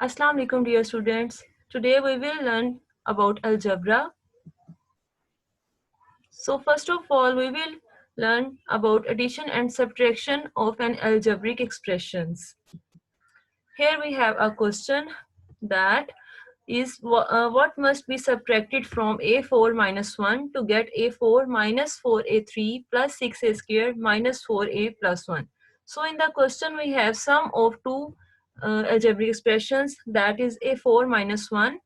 Assalamu alaikum dear students. Today we will learn about algebra. So first of all we will learn about addition and subtraction of an algebraic expressions. Here we have a question that is what must be subtracted from a4 minus 1 to get a4 minus 4a3 plus 6a squared minus 4a plus 1. So in the question we have sum of two algebraic expressions, that is a4 minus 1,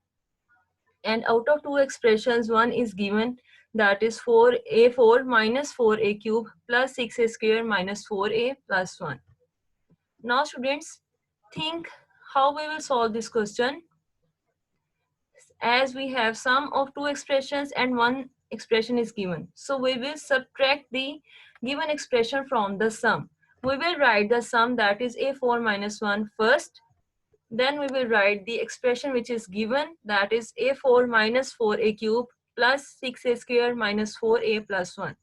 and out of two expressions one is given, that is 4a4 minus 4a cube plus 6a squared minus 4a plus 1. Now students, think how we will solve this question, as we have sum of two expressions and one expression is given. So we will subtract the given expression from the sum. We will write the sum, that is a4 minus 1 first. Then we will write the expression which is given, that is a4 minus 4a cube plus 6a square minus 4a plus 1.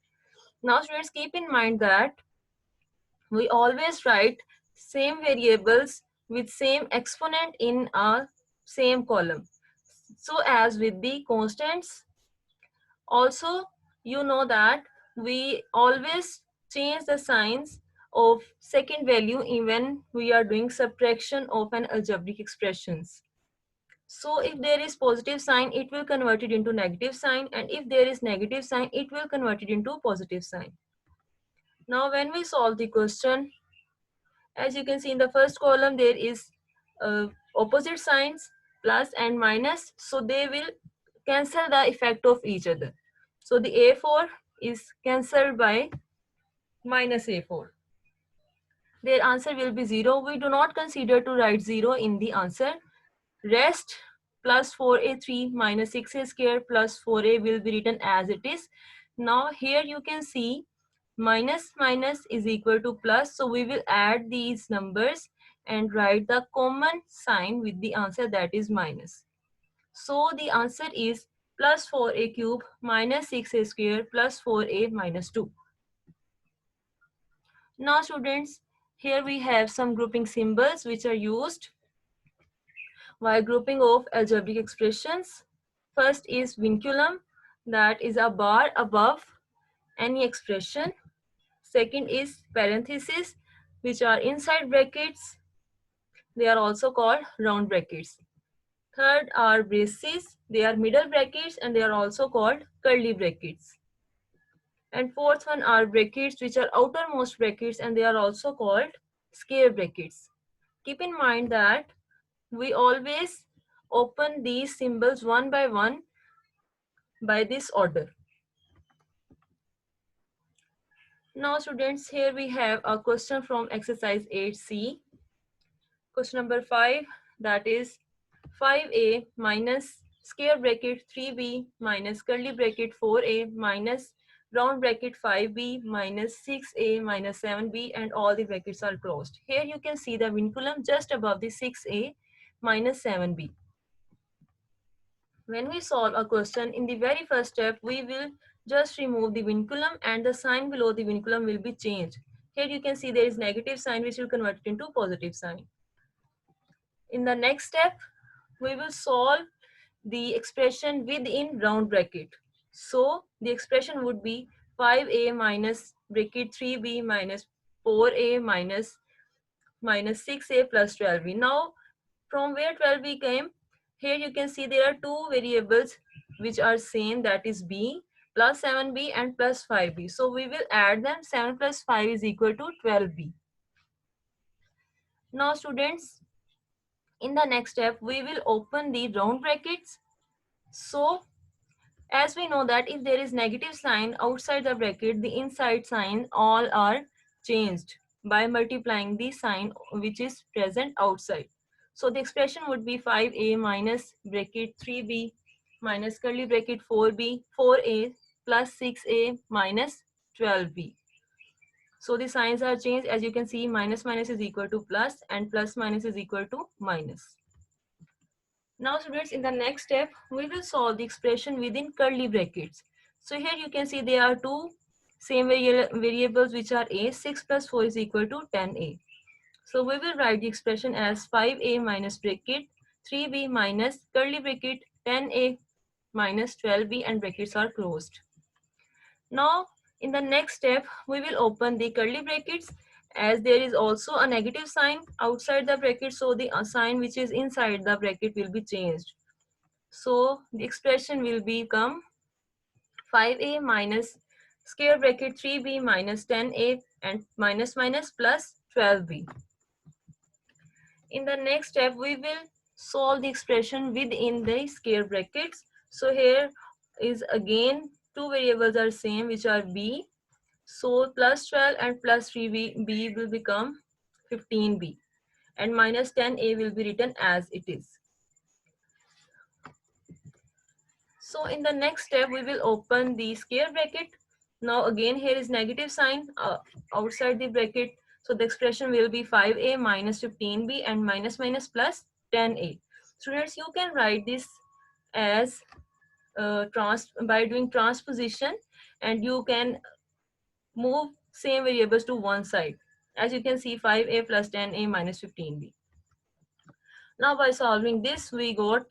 Now students, keep in mind that we always write same variables with same exponent in our same column. So as with the constants, also you know that we always change the signs of second value even we are doing subtraction of an algebraic expressions. So if there is positive sign, it will convert it into negative sign, and if there is negative sign, it will convert it into positive sign. Now when we solve the question, as you can see in the first column there is opposite signs plus and minus, so they will cancel the effect of each other. So the a4 is cancelled by minus a4. Their answer will be 0. We do not consider to write 0 in the answer. Rest plus 4a3 minus 6a square plus 4a will be written as it is. Now here you can see minus minus is equal to plus, so we will add these numbers and write the common sign with the answer, that is minus. So the answer is plus 4a cube minus 6a square plus 4a minus 2. Now students, here we have some grouping symbols which are used while grouping of algebraic expressions. First is vinculum, that is a bar above any expression. Second is parentheses, which are inside brackets. They are also called round brackets. Third are braces. They are middle brackets and they are also called curly brackets. And fourth one are brackets, which are outermost brackets, and they are also called square brackets. Keep in mind that we always open these symbols one by one by this order. Now students, here we have a question from exercise 8C. Question number 5, that is 5a minus square bracket 3b minus curly bracket 4a minus round bracket 5b minus 6a minus 7b, and all the brackets are closed. Here you can see the vinculum just above the 6a minus 7b. When we solve a question, in the very first step, we will just remove the vinculum and the sign below the vinculum will be changed. Here you can see there is negative sign which will convert it into positive sign. In the next step, we will solve the expression within round bracket. So the expression would be 5a minus bracket 3b minus 4a minus 6a plus 12b. Now from where 12b came, here you can see there are two variables which are same, that is b plus 7b and plus 5b. So we will add them. 7 plus 5 is equal to 12b. Now students, in the next step we will open the round brackets. So as we know that if there is negative sign outside the bracket, the inside sign all are changed by multiplying the sign which is present outside. So the expression would be 5a minus bracket 3b minus curly bracket 4a plus 6a minus 12b. So the signs are changed. As you can see, minus minus is equal to plus and plus minus is equal to minus. Now students, in the next step, we will solve the expression within curly brackets. So here you can see there are two same variables which are a. 6 plus 4 is equal to 10a. So we will write the expression as 5a minus bracket 3b minus curly bracket 10a minus 12b, and brackets are closed. Now in the next step we will open the curly brackets, as there is also a negative sign outside the bracket, so the sign which is inside the bracket will be changed. So the expression will become 5a minus square bracket 3b minus 10a and minus minus plus 12b. In the next step we will solve the expression within the square brackets. So here is again two variables are same, which are b. So plus 12 and plus 3b will become 15b, and minus 10a will be written as it is. So in the next step we will open the square bracket. Now again here is negative sign outside the bracket, so the expression will be 5a minus 15b and minus minus plus 10a. Students, you can write this as by doing transposition, and you can move same variables to one side. As you can see, 5a plus 10a minus 15b. Now by solving this, we got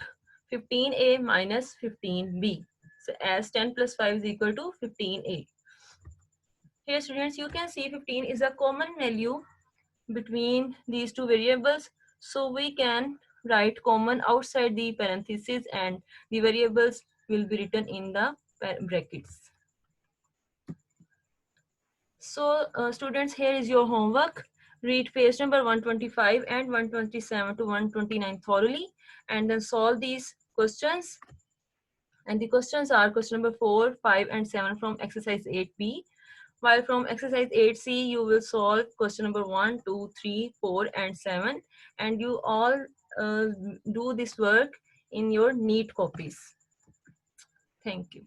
15a minus 15b. So as 10 plus 5 is equal to 15a. Here students, you can see 15 is a common value between these two variables. So we can write common outside the parentheses, and the variables will be written in the brackets. So students, here is your homework. Read page number 125 and 127 to 129 thoroughly, and then solve these questions. And the questions are question number 4, 5 and 7 from exercise 8b. While from exercise 8c, you will solve question number 1, 2, 3, 4 and 7. And you all do this work in your neat copies. Thank you.